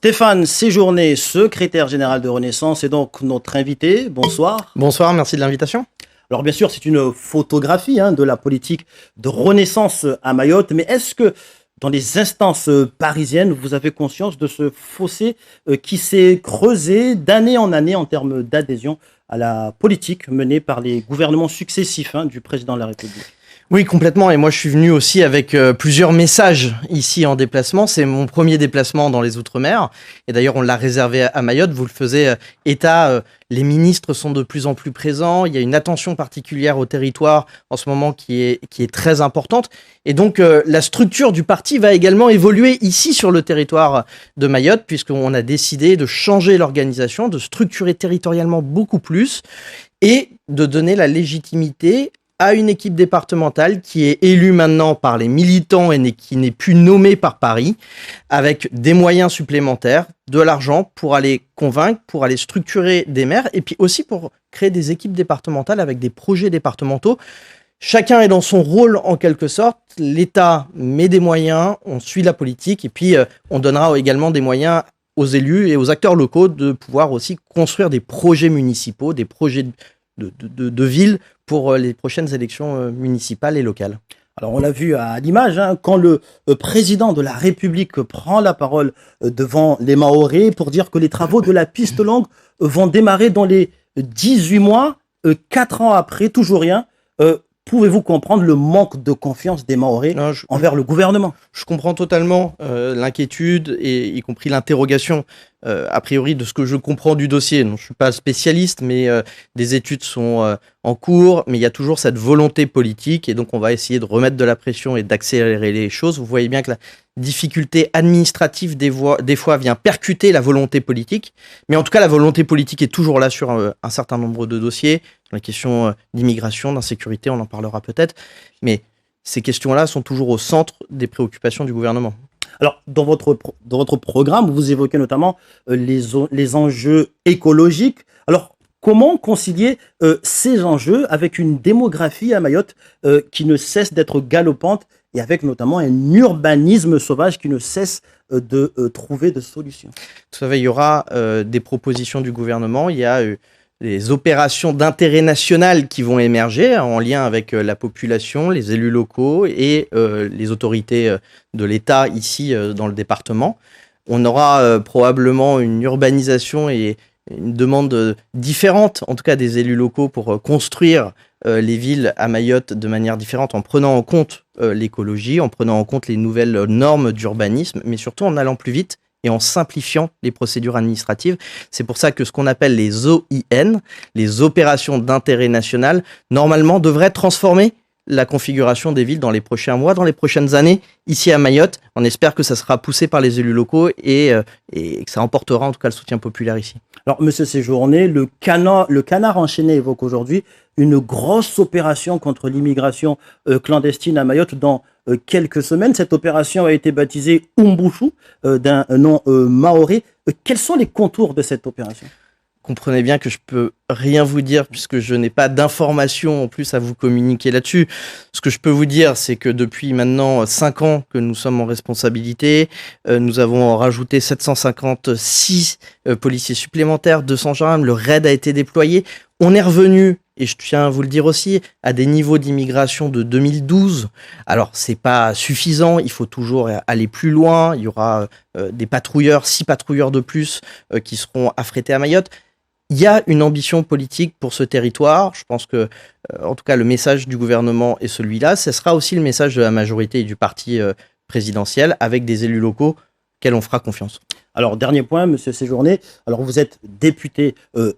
Stéphane Séjourné, secrétaire général de Renaissance, est donc notre invité. Bonsoir. Bonsoir, merci de l'invitation. Alors bien sûr, c'est une photographie de la politique de Renaissance à Mayotte, mais est-ce que dans les instances parisiennes, vous avez conscience de ce fossé qui s'est creusé d'année en année en termes d'adhésion à la politique menée par les gouvernements successifs du président de la République ? Oui, complètement. Et moi, je suis venu aussi avec plusieurs messages ici en déplacement. C'est mon premier déplacement dans les Outre-mer. Et d'ailleurs, on l'a réservé à Mayotte. Vous le faisiez état. Les ministres sont de plus en plus présents. Il y a une attention particulière au territoire en ce moment qui est très importante. Et donc, la structure du parti va également évoluer ici sur le territoire de Mayotte, puisqu'on a décidé de changer l'organisation, de structurer territorialement beaucoup plus et de donner la légitimité à une équipe départementale qui est élue maintenant par les militants et qui n'est plus nommée par Paris, avec des moyens supplémentaires, de l'argent pour aller convaincre, pour aller structurer des maires, et puis aussi pour créer des équipes départementales avec des projets départementaux. Chacun est dans son rôle en quelque sorte. L'État met des moyens, on suit la politique, et puis on donnera également des moyens aux élus et aux acteurs locaux de pouvoir aussi construire des projets municipaux, des projets de ville pour les prochaines élections municipales et locales. Alors on l'a vu à l'image, quand le président de la République prend la parole devant les Mahorais pour dire que les travaux de la piste longue vont démarrer dans les 18 mois, 4 ans après, toujours rien. Pouvez-vous comprendre le manque de confiance des Mahorais envers le gouvernement ? Je comprends totalement l'inquiétude et y compris l'interrogation a priori de ce que je comprends du dossier. Non, je ne suis pas spécialiste, mais des études sont en cours, mais il y a toujours cette volonté politique et donc on va essayer de remettre de la pression et d'accélérer les choses. Vous voyez bien que la difficulté administrative des fois vient percuter la volonté politique, mais en tout cas la volonté politique est toujours là sur un certain nombre de dossiers. La question d'immigration, d'insécurité, on en parlera peut-être, mais ces questions-là sont toujours au centre des préoccupations du gouvernement. Alors, dans votre programme, vous évoquez notamment les enjeux écologiques. Alors, comment concilier ces enjeux avec une démographie à Mayotte qui ne cesse d'être galopante et avec notamment un urbanisme sauvage qui ne cesse de trouver de solutions ? Tout à fait, il y aura des propositions du gouvernement. Il y a des opérations d'intérêt national qui vont émerger en lien avec la population, les élus locaux et les autorités de l'État ici dans le département. On aura probablement une urbanisation et une demande différente, en tout cas des élus locaux, pour construire les villes à Mayotte de manière différente, en prenant en compte l'écologie, en prenant en compte les nouvelles normes d'urbanisme, mais surtout en allant plus vite et en simplifiant les procédures administratives. C'est pour ça que ce qu'on appelle les OIN, les opérations d'intérêt national, normalement devraient transformer la configuration des villes dans les prochains mois, dans les prochaines années, ici à Mayotte. On espère que ça sera poussé par les élus locaux et que ça emportera en tout cas le soutien populaire ici. Alors, Monsieur Séjourné, le canard enchaîné évoque aujourd'hui une grosse opération contre l'immigration clandestine à Mayotte dans quelques semaines. Cette opération a été baptisée Umbushu, d'un nom maoré. Quels sont les contours de cette opération ? Comprenez bien que je peux rien vous dire puisque je n'ai pas d'informations en plus à vous communiquer là-dessus. Ce que je peux vous dire, c'est que depuis maintenant 5 ans que nous sommes en responsabilité, nous avons rajouté 756 policiers supplémentaires, 200 gendarmes, le raid a été déployé. On est revenu, et je tiens à vous le dire aussi, à des niveaux d'immigration de 2012. Alors, c'est pas suffisant, il faut toujours aller plus loin. Il y aura des patrouilleurs, 6 patrouilleurs de plus qui seront affrétés à Mayotte. Il y a une ambition politique pour ce territoire. Je pense que, en tout cas, le message du gouvernement est celui-là. Ce sera aussi le message de la majorité et du parti présidentiel avec des élus locaux auxquels on fera confiance. Alors, dernier point, Monsieur Séjourné. Alors, vous êtes député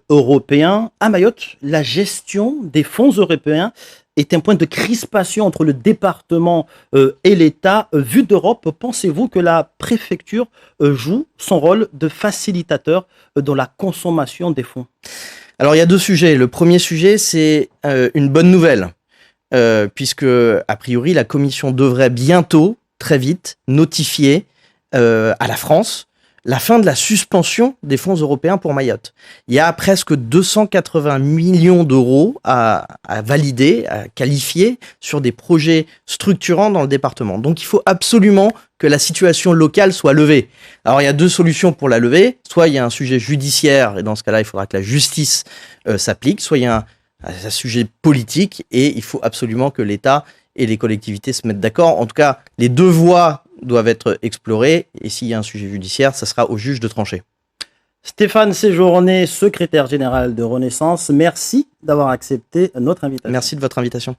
européen. À Mayotte, la gestion des fonds européens est un point de crispation entre le département et l'État. Vu d'Europe, pensez-vous que la préfecture joue son rôle de facilitateur dans la consommation des fonds ? Alors, il y a 2 sujets. Le premier sujet, c'est une bonne nouvelle, puisque, a priori, la Commission devrait bientôt, très vite, notifier à la France la fin de la suspension des fonds européens pour Mayotte. Il y a presque 280 millions d'euros à valider, à qualifier sur des projets structurants dans le département. Donc il faut absolument que la situation locale soit levée. Alors il y a deux solutions pour la lever. Soit il y a un sujet judiciaire, et dans ce cas-là, il faudra que la justice s'applique. Soit il y a un sujet politique, et il faut absolument que l'État et les collectivités se mettent d'accord. En tout cas, les deux voies doivent être explorées, et s'il y a un sujet judiciaire, ça sera au juge de trancher. Stéphane Séjourné, secrétaire général de Renaissance, merci d'avoir accepté notre invitation. Merci de votre invitation.